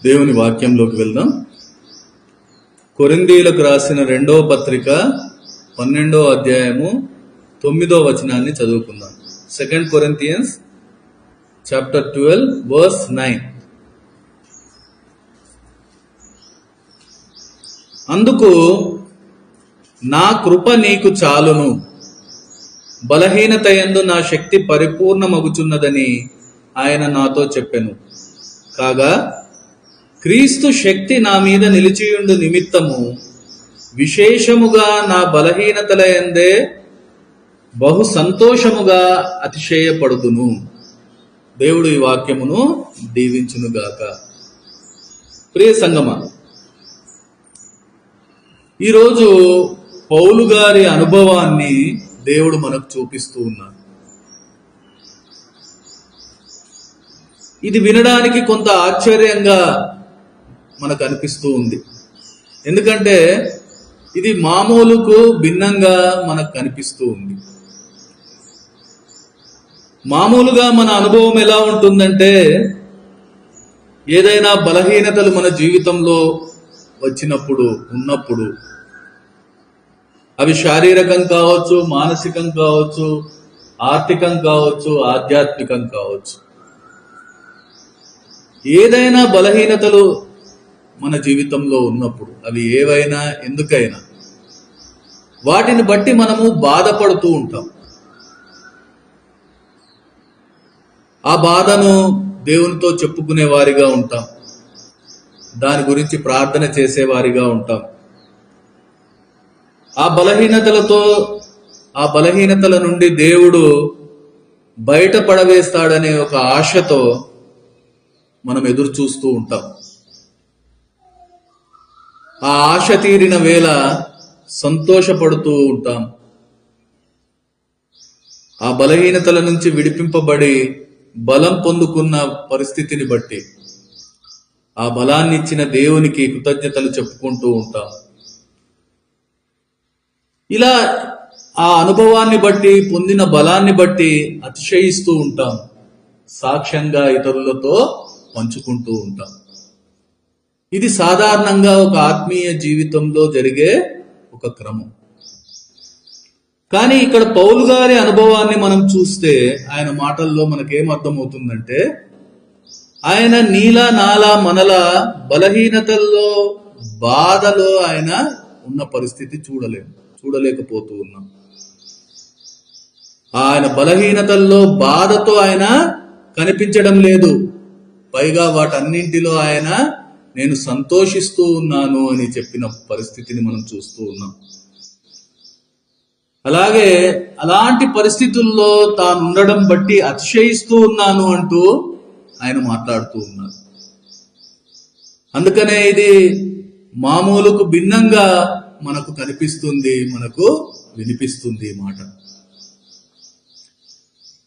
దేవుని వాక్యంలోకి వెళ్దాం. కొరింథీయులకు రాసిన 2వ పత్రిక 12వ అధ్యాయము 9వ వచనాన్ని చదువుకుందాం. 2 Corinthians chapter 12 verse 9. అందుకు నా కృప నీకు చాలును, బలహీనత యందు నా శక్తి పరిపూర్ణమగుచున్నదని ఆయన నాతో చెప్పెను. కాగా క్రీస్తు శక్తి నా మీద నిలిచియుండు నిమిత్తము విశేషముగా నా బలహీనతల యందే బహు సంతోషముగా అతిశయపడుదును. దేవుడు ఈ వాక్యమును దీవించునుగాక. ప్రియ సంగమా, ఈరోజు పౌలు గారి అనుభవాన్ని దేవుడు మనకు చూపిస్తూ ఉన్నాడు. ఇది వినడానికి కొంత ఆశ్చర్యంగా మనకు అనిపిస్తూ ఉంది. ఎందుకంటే ఇది మామూలుకు భిన్నంగా మనకు కనిపిస్తూ ఉంది. మామూలుగా మన అనుభవం ఎలా ఉంటుందంటే, ఏదైనా బలహీనతలు మన జీవితంలో వచ్చినప్పుడు ఉన్నప్పుడు, అవి శారీరకం కావచ్చు, మానసికం కావచ్చు, ఆర్థికం కావచ్చు, ఆధ్యాత్మికం కావచ్చు, ఏదైనా బలహీనతలు మన జీవితంలో ఉన్నప్పుడు, అవి ఏవైనా ఎందుకైనా, వాటిని బట్టి మనము బాధపడుతూ ఉంటాం. ఆ బాధను దేవునితో చెప్పుకునే వారిగా ఉంటాం, దాని గురించి ప్రార్థన చేసేవారిగా ఉంటాం. ఆ బలహీనతల నుండి దేవుడు బయటపడవేస్తాడనే ఒక ఆశతో మనం ఎదురు చూస్తూ ఉంటాం. ఆ ఆశ తీరిన వేళ సంతోషపడుతూ ఉంటాం. ఆ బలహీనతల నుంచి విడిపింపబడి బలం పొందుకున్న పరిస్థితిని బట్టి ఆ బలాన్ని ఇచ్చిన దేవునికి కృతజ్ఞతలు చెప్పుకుంటూ ఉంటాం. ఇలా ఆ అనుభవాన్ని బట్టి, పొందిన బలాన్ని బట్టి అతిశయిస్తూ ఉంటాం. సాక్ష్యంగా ఇతరులతో పంచుకుంటూ ఉంటాం. ఇది సాధారణంగా ఒక ఆత్మీయ జీవితంలో జరిగే ఒక క్రమం. కానీ ఇక్కడ పౌలు గారి అనుభవాన్ని మనం చూస్తే, ఆయన మాటల్లో మనకేం అర్థమవుతుందంటే, ఆయన నీలా నాలా మనలా బలహీనతల్లో, బాధలో ఆయన ఉన్న పరిస్థితి చూడలేకపోతూ ఉన్నాం. ఆయన బలహీనతల్లో, బాధతో ఆయన కనిపించడం లేదు. పైగా వాటన్నింటిలో ఆయన నేను సంతోషిస్తూ ఉన్నాను అని చెప్పిన పరిస్థితిని మనం చూస్తూ ఉన్నాం. అలాగే అలాంటి పరిస్థితుల్లో తాను ఉండడం బట్టి అతిశయిస్తూ ఉన్నాను అంటూ ఆయన మాట్లాడుతూ ఉన్నారు. అందుకనే ఇది మామూలుకు భిన్నంగా మనకు కనిపిస్తుంది, మనకు వినిపిస్తుంది ఈ మాట.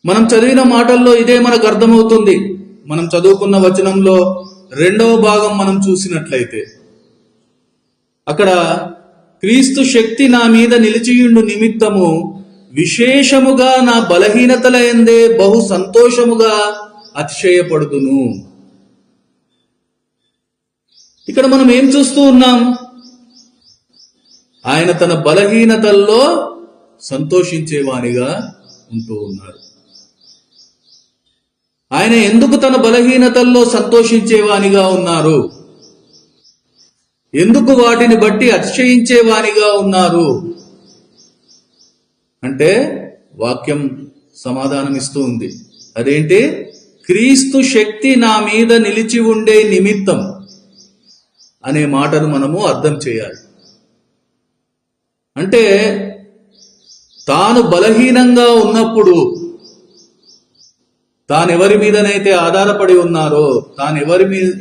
మనం చదివిన మాటల్లో ఇదే మనకు అర్థమవుతుంది. మనం చదువుకున్న వచనంలో 2వ భాగం మనం చూసినట్లయితే, అక్కడ క్రీస్తు శక్తి నా మీద నిలిచియుండు నిమిత్తము విశేషముగా నా బలహీనతల యందే బహు సంతోషముగా అతిశయపడుదును. ఇక్కడ మనం ఏం చూస్తూ ఉన్నాం? ఆయన తన బలహీనతల్లో సంతోషించేవానిగా ఉంటూ ఉన్నారు. ఆయన ఎందుకు తన బలహీనతల్లో సంతోషించేవానిగా ఉన్నారు? ఎందుకు వాటిని బట్టి అతిశయించేవానిగా ఉన్నారు అంటే, వాక్యం సమాధానం ఇస్తూ ఉంది. అదేంటి? క్రీస్తు శక్తి నా మీద నిలిచి ఉండే నిమిత్తం అనే మాటను మనము అర్థం చేయాలి. అంటే తాను బలహీనంగా ఉన్నప్పుడు, తాను ఎవరి మీదనైతే ఆధారపడి ఉన్నారో, తాను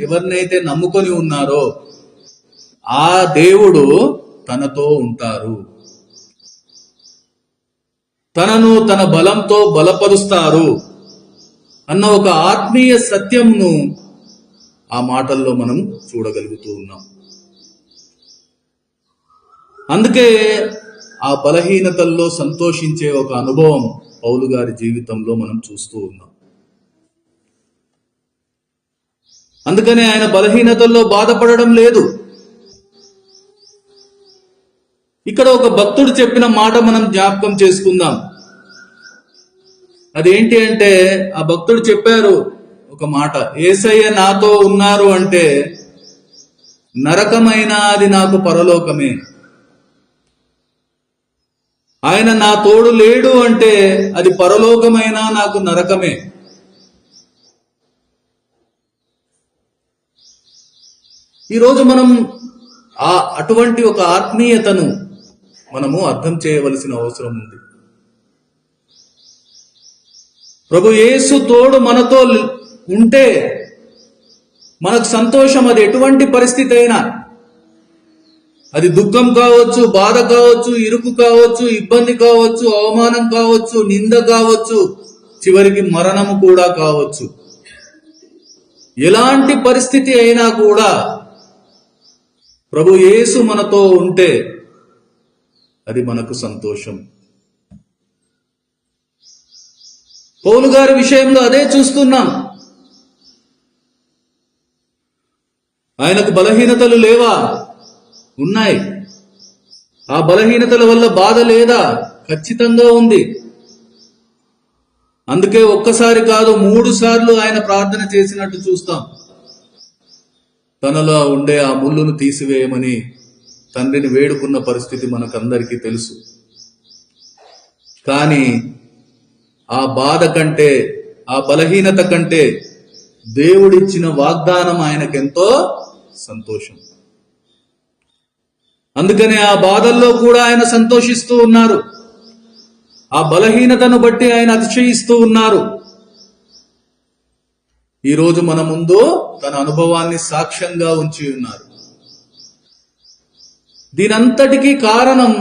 ఎవరినైతే నమ్ముకొని ఉన్నారో ఆ దేవుడు తనతో ఉంటారు, తనను తన బలంతో బలపరుస్తారు అన్న ఒక ఆత్మీయ సత్యంను ఆ మాటల్లో మనం చూడగలుగుతూ ఉన్నాం. అందుకే ఆ బలహీనతల్లో సంతోషించే ఒక అనుభవం పౌలు గారి జీవితంలో మనం చూస్తూ ఉన్నాం. అందుకనే ఆయన బలహీనతల్లో బాధపడడం లేదు. ఇక్కడ ఒక భక్తుడు చెప్పిన మాట మనం జ్ఞాపకం చేసుకుందాం. అదేంటి అంటే, ఆ భక్తుడు చెప్పారు ఒక మాట, యేసయ్య నాతో ఉన్నారు అంటే నరకమైన అది నాకు పరలోకమే, ఆయన నా తోడు లేడు అంటే అది పరలోకమైన నాకు నరకమే. ఈరోజు మనం అటువంటి ఒక ఆత్మీయతను మనము అర్థం చేయవలసిన అవసరం ఉంది. ప్రభు యేసు తోడు మనతో ఉంటే మనకు సంతోషం. అది ఎటువంటి పరిస్థితి అయినా, అది దుఃఖం కావచ్చు, బాధ కావచ్చు, ఇరుకు కావచ్చు, ఇబ్బంది కావచ్చు, అవమానం కావచ్చు, నింద కావచ్చు, చివరికి మరణము కూడా కావచ్చు. ఎలాంటి పరిస్థితి అయినా కూడా ప్రభు యేసు మనతో ఉంటే అది మనకు సంతోషం. పౌలు గారి విషయంలో అదే చూస్తున్నాం. ఆయనకు బలహీనతలు లేవా? ఉన్నాయి. ఆ బలహీనతల వల్ల బాధ లేదా? ఖచ్చితంగా ఉంది. అందుకే ఒక్కసారి కాదు 3 సార్లు ఆయన ప్రార్థన చేసినట్టు చూస్తాం. తనలో ఉండే ఆ ముళ్ళును తీసివేయమని తండ్రిని వేడుకున్న పరిస్థితి మనకందరికీ తెలుసు. కానీ ఆ బాధ కంటే, ఆ బలహీనత కంటే దేవుడిచ్చిన వాగ్దానం ఆయనకెంతో సంతోషం. అందుకనే ఆ బాధల్లో కూడా ఆయన సంతోషిస్తూ ఉన్నారు. ఆ బలహీనతను బట్టి ఆయన అతిశయిస్తూ ఉన్నారు. ఈరోజు మన ముందు తన అనుభవాన్ని సాక్ష్యంగా ఉంచి ఉన్నారు. దీనంతటికీ కారణం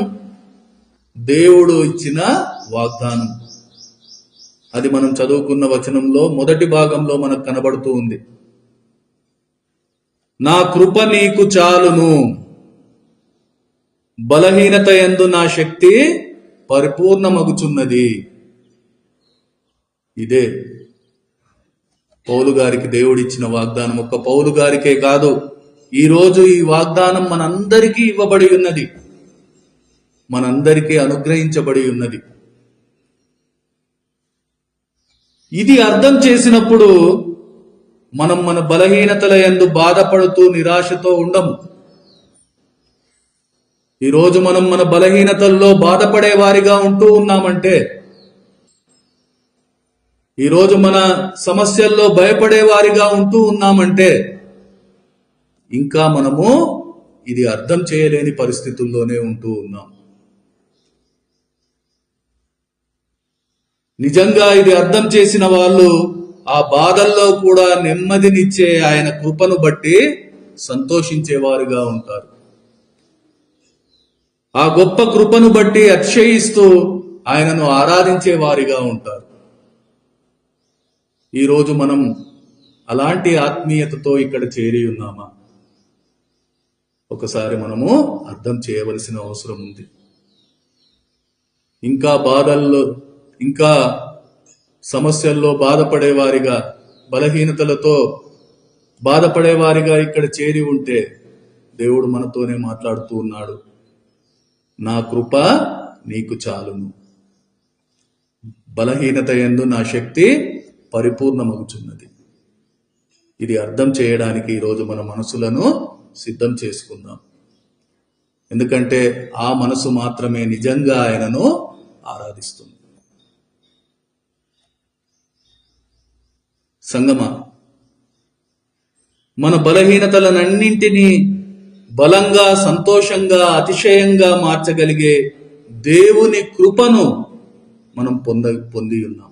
దేవుడు ఇచ్చిన వాగ్దానం. అది మనం చదువుకున్న వచనంలో మొదటి భాగంలో మనకు కనబడుతూ ఉంది. నా కృప నీకు చాలును, బలహీనత యందు నా శక్తి పరిపూర్ణమగుచున్నది. ఇదే పౌలు గారికి దేవుడిచ్చిన వాగ్దానం. ఒక్క పౌలు గారికే కాదు, ఈరోజు ఈ వాగ్దానం మనందరికీ ఇవ్వబడి ఉన్నది, మనందరికీ అనుగ్రహించబడి ఉన్నది. ఇది అర్థం చేసినప్పుడు మనం మన బలహీనతల యందు బాధపడుతూ నిరాశతో ఉండము. ఈరోజు మనం మన బలహీనతల్లో బాధపడే వారిగా ఉంటూ ఉన్నామంటే, ఈరోజు మన సమస్యల్లో భయపడే వారిగా ఉంటూ ఉన్నామంటే, ఇంకా మనము ఇది అర్థం చేయలేని పరిస్థితుల్లోనే ఉంటూ ఉన్నాం. నిజంగా ఇది అర్థం చేసిన వాళ్ళు ఆ బాధల్లో కూడా నెమ్మదినిచ్చే ఆయన కృపను బట్టి సంతోషించేవారుగా ఉంటారు. ఆ గొప్ప కృపను బట్టి అతిశయిస్తూ ఆయనను ఆరాధించే వారిగా ఉంటారు. ఈరోజు మనం అలాంటి ఆత్మీయతతో ఇక్కడ చేరి ఉన్నామా? ఒకసారి మనము అర్థం చేయవలసిన అవసరం ఉంది. ఇంకా బాధల్లో, ఇంకా సమస్యల్లో బాధపడేవారిగా, బలహీనతలతో బాధపడేవారిగా ఇక్కడ చేరి ఉంటే దేవుడు మనతోనే మాట్లాడుతూ ఉన్నాడు. నా కృప నీకు చాలును, బలహీనత యందు నా శక్తి పరిపూర్ణమగుచున్నది. ఇది అర్థం చేయడానికి ఈరోజు మన మనసులను సిద్ధం చేసుకుందాం. ఎందుకంటే ఆ మనసు మాత్రమే నిజంగా ఆయనను ఆరాధిస్తుంది. సంగమా, మన బలహీనతలనన్నింటినీ బలంగా, సంతోషంగా, అతిశయంగా మార్చగలిగే దేవుని కృపను మనం పొంది ఉన్నాం.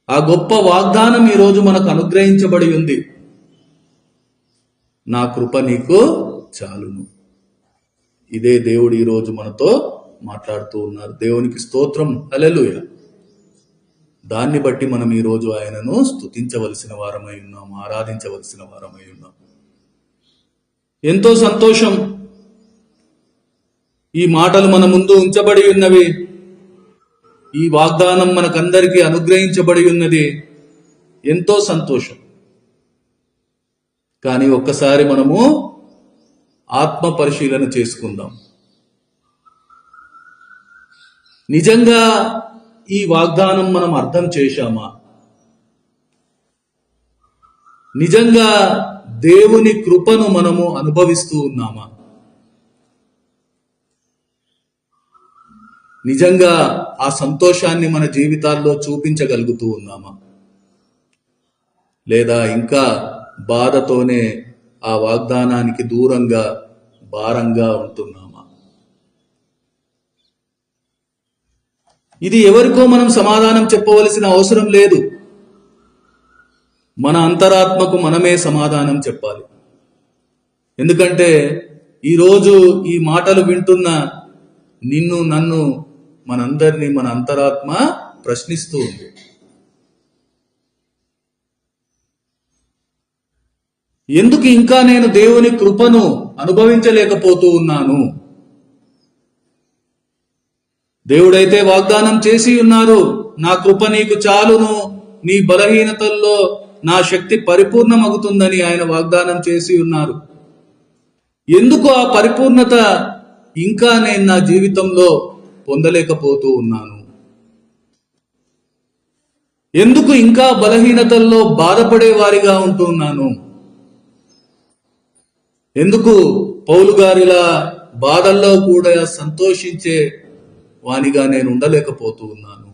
ఆ గొప్ప వాగ్దానం ఈరోజు మనకు అనుగ్రహించబడి ఉంది. నా కృప నీకు చాలును. ఇదే దేవుడు ఈరోజు మనతో మాట్లాడుతూ ఉన్నారు. దేవునికి స్తోత్రం, హల్లెలూయా. దాన్ని బట్టి మనం ఈరోజు ఆయనను స్తుతించవలసిన వారమై ఉన్నాం, ఆరాధించవలసిన వారమై ఉన్నాం. ఎంతో సంతోషం. ఈ మాటలు మన ముందు ఉంచబడి ఉన్నవి. ఈ వాగ్దానం మనకందరికీ అనుగ్రహించబడి ఉన్నది. ఎంతో సంతోషం. కానీ ఒక్కసారి మనము ఆత్మ పరిశీలన చేసుకుందాం. నిజంగా ఈ వాగ్దానం మనం అర్థం చేశామా? నిజంగా దేవుని కృపను మనము అనుభవిస్తూ ఉన్నామా? నిజంగా ఆ సంతోషాన్ని మన జీవితాల్లో చూపించగలుగుతూ ఉన్నామా? లేదా ఇంకా బాధతోనే ఆ వాగ్దానానికి దూరంగా భారంగా ఉంటున్నామా? ఇది ఎవరికో మనం సమాధానం చెప్పవలసిన అవసరం లేదు. మన అంతరాత్మకు మనమే సమాధానం చెప్పాలి. ఎందుకంటే ఈరోజు ఈ మాటలు వింటున్న నిన్ను, నన్ను, మనందరినీ మన అంతరాత్మ ప్రశ్నిస్తూ ఉంది. ఎందుకు ఇంకా నేను దేవుని కృపను అనుభవించలేకపోతూ ఉన్నాను? దేవుడైతే వాగ్దానం చేసి ఉన్నారు, నా కృప నీకు చాలును, నీ బలహీనతల్లో నా శక్తి పరిపూర్ణమవుతుందని ఆయన వాగ్దానం చేసి ఉన్నారు. ఎందుకు ఆ పరిపూర్ణత ఇంకా నేను నా జీవితంలో పొందలేకపోతూ ఉన్నాను? ఎందుకు ఇంకా బలహీనతల్లో బాధపడే వారిగా ఉంటున్నాను? ఎందుకు పౌలు గారిలా బాధల్లో కూడా సంతోషించే వానిగా నేను ఉండలేకపోతూ ఉన్నాను?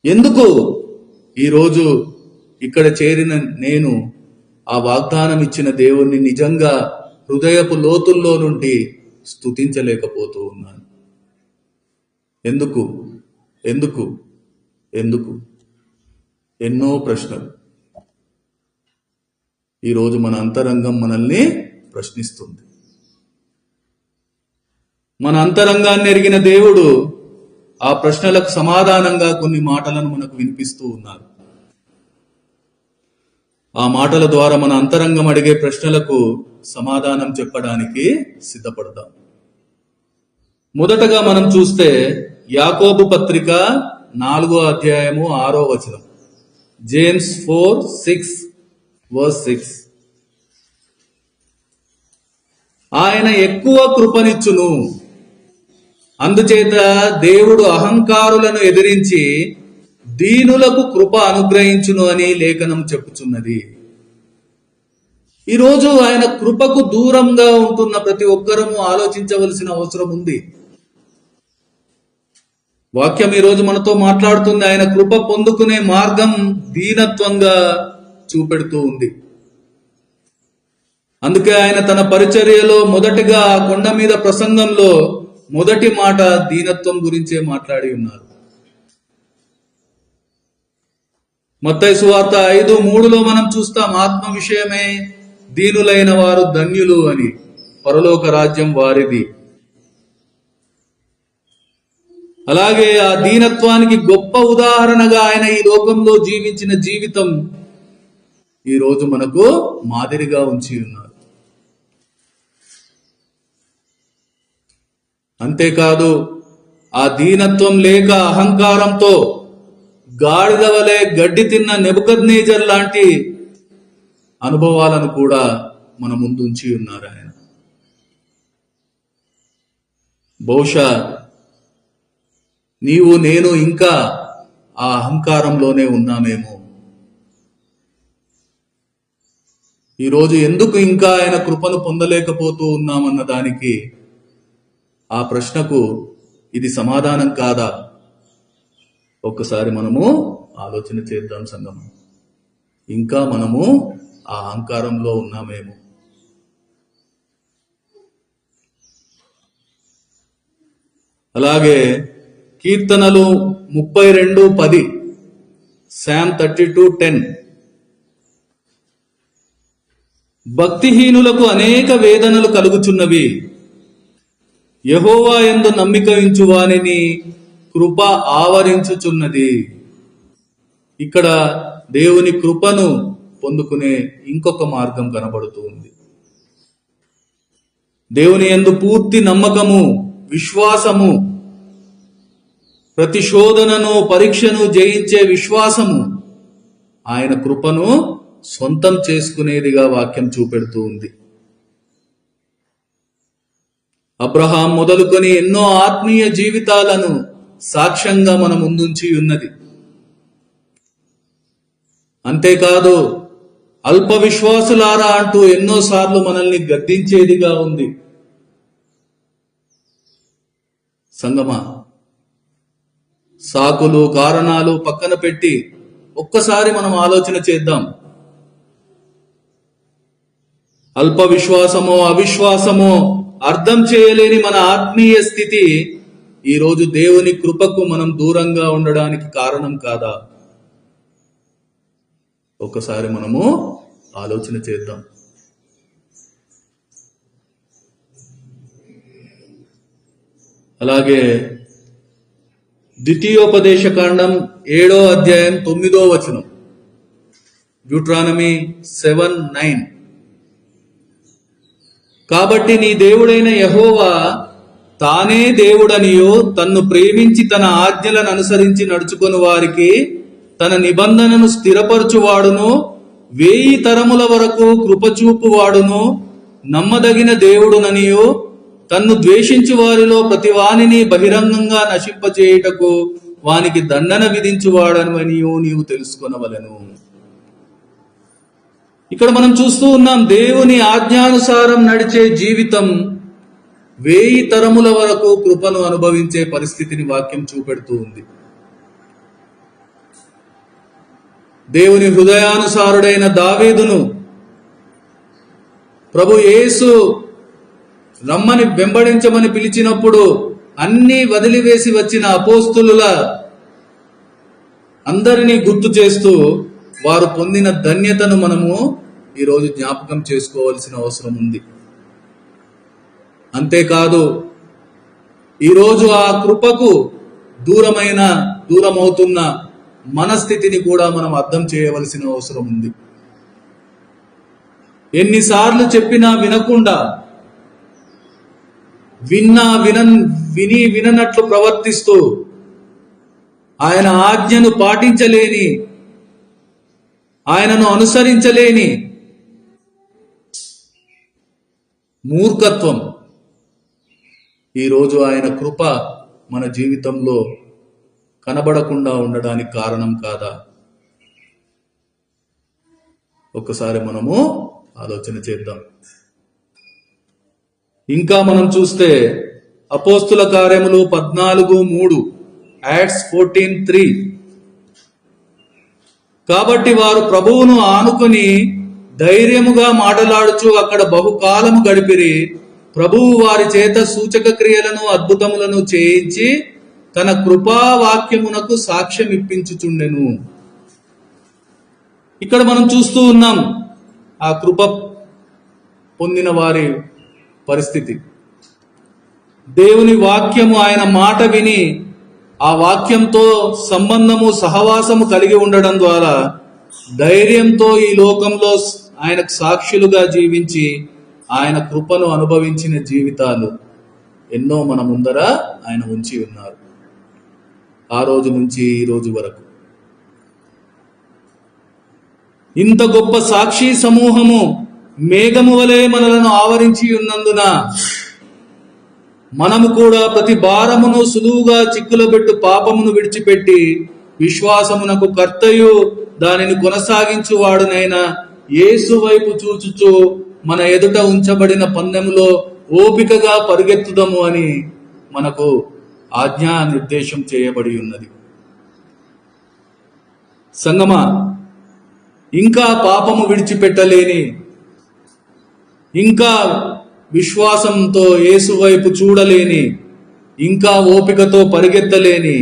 ఎందుకు ఈరోజు ఇక్కడ చేరిన నేను ఆ వాగ్దానం ఇచ్చిన దేవుణ్ణి నిజంగా హృదయపు లోతుల్లో నుండి స్తుతించలేకపోతూ ఉన్నాను? ఎందుకు ఎందుకు ఎందుకు ఎన్నో ప్రశ్నలు. ఈరోజు మన అంతరంగం మనల్ని ప్రశ్నిస్తుంది. మన అంతరంగాన్ని ఎరిగిన దేవుడు ఆ ప్రశ్నలకు సమాధానంగా కొన్ని మాటలను మనకు వినిపిస్తూ ఉన్నారు. ఆ మాటల ద్వారా మన అంతరంగం అడిగే ప్రశ్నలకు సమాధానం చెప్పడానికి సిద్ధపడదాం. మొదటగా మనం చూస్తే యాకోబు పత్రిక 4వ అధ్యాయము 6వ వచనం. జేమ్స్ 4:6 ఆయన ఎక్కువ కృపనిచ్చును, అందుచేత దేవుడు అహంకారులను ఎదిరించి దీనులకు కృప అనుగ్రహించును అని లేఖనం చెప్పుచున్నది. ఈరోజు ఆయన కృపకు దూరంగా ఉంటున్న ప్రతి ఒక్కరము ఆలోచించవలసిన అవసరం ఉంది. వాక్యం ఈరోజు మనతో మాట్లాడుతుంది. ఆయన కృప పొందుకునే మార్గం దీనత్వంగా చూపెడుతూ ఉంది. అందుకే ఆయన తన పరిచర్యలో మొదటిగా ఆ కొండ మీద ప్రసంగంలో మొదటి మాట దీనత్వం గురించే మాట్లాడి ఉన్నారు. మత్తయి సువార్త 5:3లో మనం చూస్తాం, ఆత్మ విషయమే దీనులైన వారు ధన్యులు అని, పరలోక రాజ్యం వారిది. అలాగే ఆ దీనత్వానికి గొప్ప ఉదాహరణగా ఆయన ఈ లోకంలో జీవించిన జీవితం ఈరోజు మనకు మాదిరిగా ఉంచి ఉన్నారు. అంతేకాదు, ఆ దీనత్వం లేక అహంకారంతో గాడిద వలె గడ్డి తిన్న నెబుకద్నెజర్ లాంటి అనుభవాలను కూడా మన ముందుంచి ఉన్నారు ఆయన. బహుశా నీవు నేను ఇంకా ఆ అహంకారంలోనే ఉన్నామేమో. ఈరోజు ఎందుకు ఇంకా ఆయన కృపను పొందలేకపోతూ ఉన్నామన్న దానికి, ఆ ప్రశ్నకు ఇది సమాధానం కాదా? ఒక్కసారి మనము ఆలోచన చేద్దాం సంగమం. ఇంకా మనము ఆ అహంకారంలో ఉన్నామేమో. అలాగే కీర్తనలు 32:10, Psalm 32:10, భక్తిహీనులకు అనేక వేదనలు కలుగుచున్నవి, యెహోవా యందు నమ్మిక ఉంచు వానిని కృప ఆవరించుచున్నది. ఇక్కడ దేవుని కృపను పొందుకునే ఇంకొక మార్గం కనబడుతూ ఉంది. దేవుని యందు పూర్తి నమ్మకము, విశ్వాసము, ప్రతి శోధనను పరీక్షను జయించే విశ్వాసము, ఆయన కృపను సొంతం చేసుకునేదిగా వాక్యం చూపెడుతూ ఉంది. అబ్రహాం మొదలుకొని ఎన్నో ఆత్మీయ జీవితాలను సాక్ష్యంగా మన ముందుంచి ఉన్నది. అంతేకాదు అల్ప విశ్వాసులారా అంటూ ఎన్నోసార్లు మనల్ని గద్దించేదిగా ఉంది. సంగమా, సాకులు కారణాలు పక్కన పెట్టి ఒక్కసారి మనం ఆలోచన చేద్దాం. అల్ప విశ్వాసమో అవిశ్వాసమో అర్థం చేయలేని మన ఆత్మీయ స్థితి ఈరోజు దేవుని కృపకు మనం దూరంగా ఉండడానికి కారణం కాదా? ఒక్కసారి మనము ఆలోచన చేద్దాం. అలాగే ద్వితీయోపదేశ కాండం 7వ అధ్యాయం 9వ వచనం, డ్యూట్రానమీ 7:9. కాబట్టి నీ దేవుడైన యెహోవా తానే దేవుడనియో తన్ను ప్రేమించి తన ఆజ్ఞలను అనుసరించి నడుచుకుని వారికి తన నిబంధనను స్థిరపరచువాడును, 1000 తరముల వరకు కృపచూపువాడును, నమ్మదగిన దేవుడుననియో తన్ను ద్వేషించు వారిలో ప్రతి వానిని బహిరంగంగా నశింపచేయుటకు వానికి దండన విధించువాడనియో నీవు తెలుసుకొనవలెను. ఇక్కడ మనం చూస్తూ ఉన్నాం, దేవుని ఆజ్ఞానుసారం నడిచే జీవితం 1000 తరముల వరకు కృపను అనుభవించే పరిస్థితిని వాక్యం చూపెడుతూ ఉంది. దేవుని హృదయానుసారుడైన దావీదును ప్రభు యేసు రమ్మని వెంబడించమని పిలిచినప్పుడు అన్నీ వదిలివేసి వచ్చిన అపోస్తులుల అందరినీ గుర్తు చేస్తూ వారు పొందిన ధన్యతను మనము ఈరోజు జ్ఞాపకం చేసుకోవాల్సిన అవసరం ఉంది. అంతేకాదు ఈరోజు ఆ కృపకు దూరమవుతున్న మనస్థితిని కూడా మనం అర్థం చేయవలసిన అవసరం ఉంది. ఎన్నిసార్లు చెప్పినా వినకుండా, విననట్లు ప్రవర్తిస్తూ ఆయన ఆజ్ఞను పాటించలేని, ఆయనను అనుసరించలేని మూర్ఖత్వం ఈరోజు ఆయన కృప మన జీవితంలో కనబడకుండా ఉండడానికి కారణం కాదా? ఒక్కసారి మనము ఆలోచన చేద్దాం. ఇంకా మనం చూస్తే అపోస్తుల కార్యములు 14:3, యాక్ట్స్ 14:3. కాబట్టి వారు ప్రభువును ఆనుకొని ధైర్యముగా మాటలాడుచు అక్కడ బహుకాలము గడిపిరి. ప్రభువు వారి చేత సూచక క్రియలను అద్భుతములను చేయించి తన కృపావాక్యమునకు సాక్ష్యం ఇప్పించుచుండెను. ఇక్కడ మనం చూస్తూ ఉన్నాం ఆ కృప పొందిన వారి పరిస్థితి. దేవుని వాక్యము, ఆయన మాట విని ఆ వాక్యంతో సంబంధము సహవాసము కలిగి ఉండడం ద్వారా ధైర్యంతో ఈ లోకంలో ఆయనకు సాక్షులుగా జీవించి ఆయన కృపను అనుభవించిన జీవితాలు ఎన్నో మన ముందర ఆయన ఉంచి ఉన్నారు. ఆ రోజు నుంచి ఈ రోజు వరకు ఇంత గొప్ప సాక్షి సమూహము మేఘము వలె మనలను ఆవరించి ఉన్నందున మనము కూడా ప్రతి భారమును సులువుగా చిక్కులబెట్టు పాపమును విడిచిపెట్టి విశ్వాసమునకు కర్తయు దానిని కొనసాగించువాడునైన యేసు వైపు చూచుచు మన ఎదుట ఉంచబడిన పందెములో ఓపికగా పరిగెత్తుదము అని మనకు ఆజ్ఞా నిర్దేశం చేయబడి ఉన్నది. సంగమా, ఇంకా పాపము విడిచిపెట్టలేని, ఇంకా విశ్వాసంతో యేసు వైపు చూడలేని, ఇంకా ఓపికతో పరిగెత్తలేని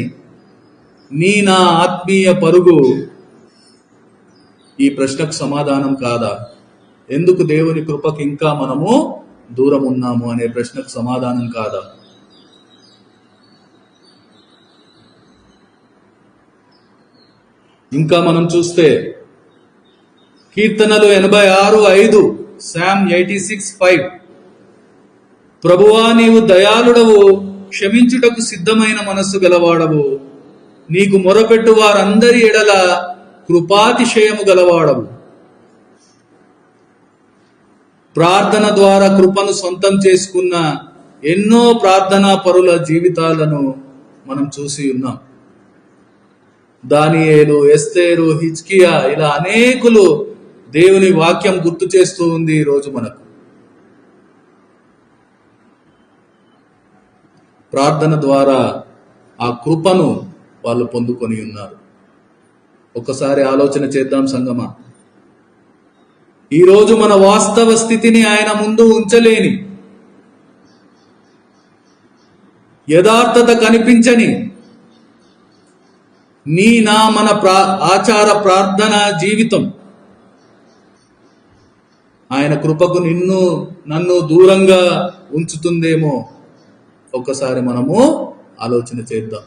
నా ఆత్మీయ పరుగు ఈ ప్రశ్నకు సమాధానం కాదా? ఎందుకు దేవుని కృపకి ఇంకా మనము దూరం ఉన్నాము అనే ప్రశ్నకు సమాధానం కాదా? ఇంకా మనం చూస్తే కీర్తనలు 86:5, సామ్ 86:5, ప్రభువా నీవు దయాళుడవు, క్షమించుటకు సిద్ధమైన మనస్సు గలవాడవు, నీకు మొరపెట్టు వారందరి ఎడల కృపాతిశయము గలవాడవు. ప్రార్థన ద్వారా కృపను సొంతం చేసుకున్న ఎన్నో ప్రార్థనా పరుల జీవితాలను మనం చూసి ఉన్నాం. దానియేలు, ఎస్తేరు, హిజ్కియా, ఇలా అనేకులు దేవుని వాక్యం గుర్తు చేస్తూ ఉంది ఈరోజు మనకు. ప్రార్థన ద్వారా ఆ కృపను వాళ్ళు పొందుకొని ఉన్నారు. ఒక్కసారి ఆలోచన చేద్దాం సంగమా. ఈరోజు మన వాస్తవ స్థితిని ఆయన ముందు ఉంచలేని, యథార్థత కనిపించని మన ఆచార ప్రార్థన జీవితం ఆయన కృపకు నన్ను దూరంగా ఉంచుతుందేమో ఒక్కసారి మనము ఆలోచన చేద్దాం.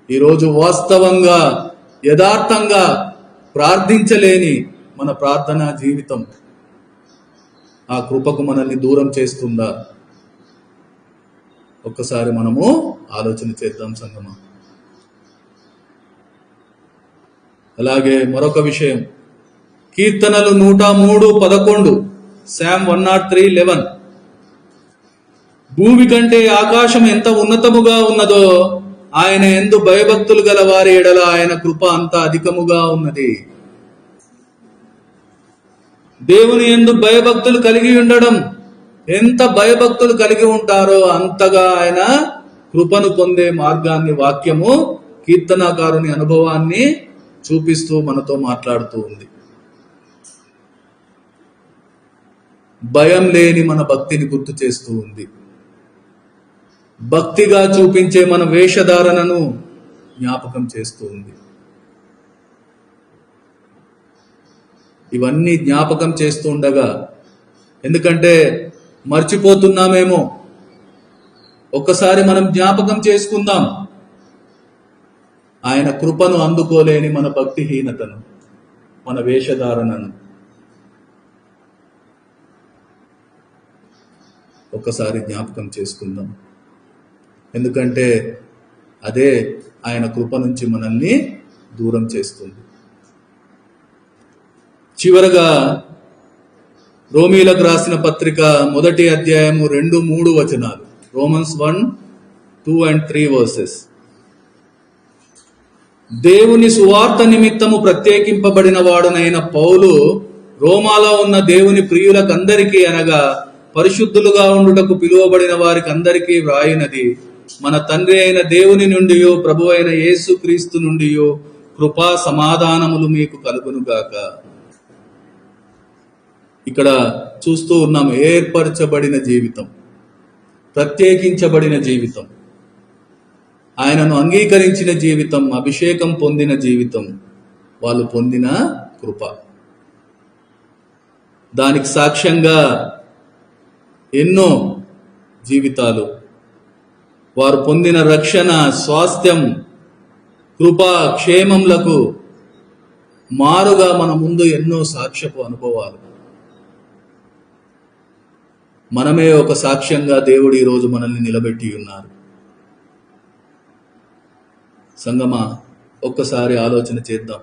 ఈరోజు వాస్తవంగా యథార్థంగా ప్రార్థించలేని మన ప్రార్థనా జీవితం ఆ కృపకు మనల్ని దూరం చేస్తుందా? ఒక్కసారి మనము ఆలోచన చేద్దాం సంగమా. అలాగే మరొక విషయం, కీర్తనలు 103:11, Psalm 103:11, భూమి కంటే ఆకాశం ఎంత ఉన్నతముగా ఉన్నదో ఆయన యందు భయభక్తులు గల వారి ఎడల ఆయన కృప అంత అధికముగా ఉన్నది. దేవుని యందు భయభక్తులు కలిగి ఉండడం, ఎంత భయభక్తులు కలిగి ఉంటారో అంతగా ఆయన కృపను పొందే మార్గాన్ని వాక్యము కీర్తనాకారుని అనుభవాన్ని చూపిస్తూ మనతో మాట్లాడుతూ ఉంది. భయం లేని మన భక్తిని గుర్తు చేస్తూ ఉంది. భక్తిగా చూపించే మన వేషధారణను జ్ఞాపకం చేస్తూ ఉంది. ఇవన్నీ జ్ఞాపకం చేస్తూ ఉండగా, ఎందుకంటే మర్చిపోతున్నామేమో, ఒక్కసారి మనం జ్ఞాపకం చేసుకుందాం ఆయన కృపను అందుకోలేని మన భక్తిహీనతను, మన వేషధారణను. ఒక్కసారి జ్ఞాపకం చేసుకుందాం. ఎందుకంటే అదే ఆయన కృప నుంచి మనల్ని దూరం చేస్తుంది. చివరగా రోమీలకు రాసిన పత్రిక 1వ అధ్యాయము 2-3 వచనాలు, Romans 1:2 and 3 verses. దేవుని సువార్త నిమిత్తము ప్రత్యేకింపబడిన వాడునైన పౌలు రోమాలో ఉన్న దేవుని ప్రియులకందరికీ, అనగా పరిశుద్ధులుగా ఉండుటకు పిలువబడిన వారికి అందరికీ వ్రాయినది, మన తండ్రి అయిన దేవుని నుండి ప్రభు అయిన యేసు క్రీస్తు నుండి కృపా సమాధానములు మీకు కలుగునుగాక. ఇక్కడ చూస్తూ ఉన్నాం, ఏర్పరచబడిన జీవితం, ప్రత్యేకించబడిన జీవితం, ఆయనను అంగీకరించిన జీవితం, అభిషేకం పొందిన జీవితం, వాళ్ళు పొందిన కృప. దానికి సాక్ష్యంగా ఎన్నో జీవితాలు, వారు పొందిన రక్షణ, స్వాస్థ్యం, కృప, క్షేమములకు మారుగా మన ముందు ఎన్నో సాక్ష్యపు అనుభవాలు. మనమే ఒక సాక్ష్యంగా దేవుడు ఈరోజు మనల్ని నిలబెట్టి ఉన్నారు. సంగమా, ఒక్కసారి ఆలోచన చేద్దాం.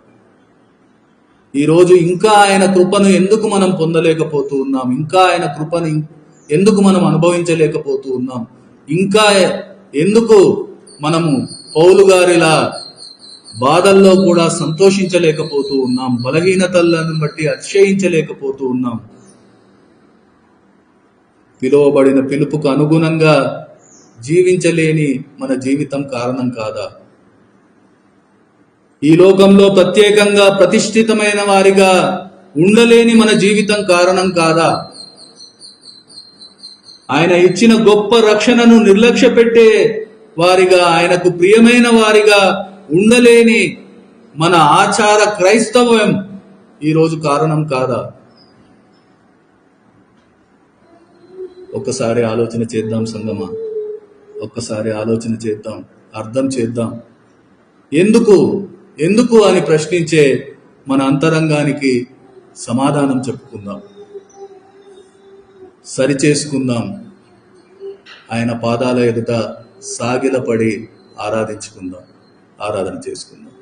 ఈరోజు ఇంకా ఆయన కృపను ఎందుకు మనం పొందలేకపోతూ ఉన్నాం? ఇంకా ఆయన కృపను ఎందుకు మనం అనుభవించలేకపోతూ ఉన్నాం? ఇంకా ఎందుకు మనము పౌలు గారిలా బాధల్లో కూడా సంతోషించలేకపోతూ ఉన్నాం? బలహీనతలను బట్టి అతిశయించలేకపోతూ ఉన్నాం? పిలువబడిన పిలుపుకు అనుగుణంగా జీవించలేని మన జీవితం కారణం కాదా? ఈ లోకంలో ప్రత్యేకంగా ప్రతిష్ఠితమైన వారిగా ఉండలేని మన జీవితం కారణం కాదా? ఆయన ఇచ్చిన గొప్ప రక్షణను నిర్లక్ష్య పెట్టే వారిగా, ఆయనకు ప్రియమైన వారిగా ఉండలేని మన ఆచార క్రైస్తవం ఈరోజు కారణం కాదా? ఒక్కసారి ఆలోచన చేద్దాం సంగమా, ఒక్కసారి ఆలోచన చేద్దాం, అర్థం చేద్దాం. ఎందుకు అని ప్రశ్నించే మన అంతరంగానికి సమాధానం చెప్పుకుందాం, సరిచేసుకుందాం. ఆయన పాదాల ఎదుట సాగిలపడి ఆరాధించుకుందాం. ఆరాధన చేసుకుందాం.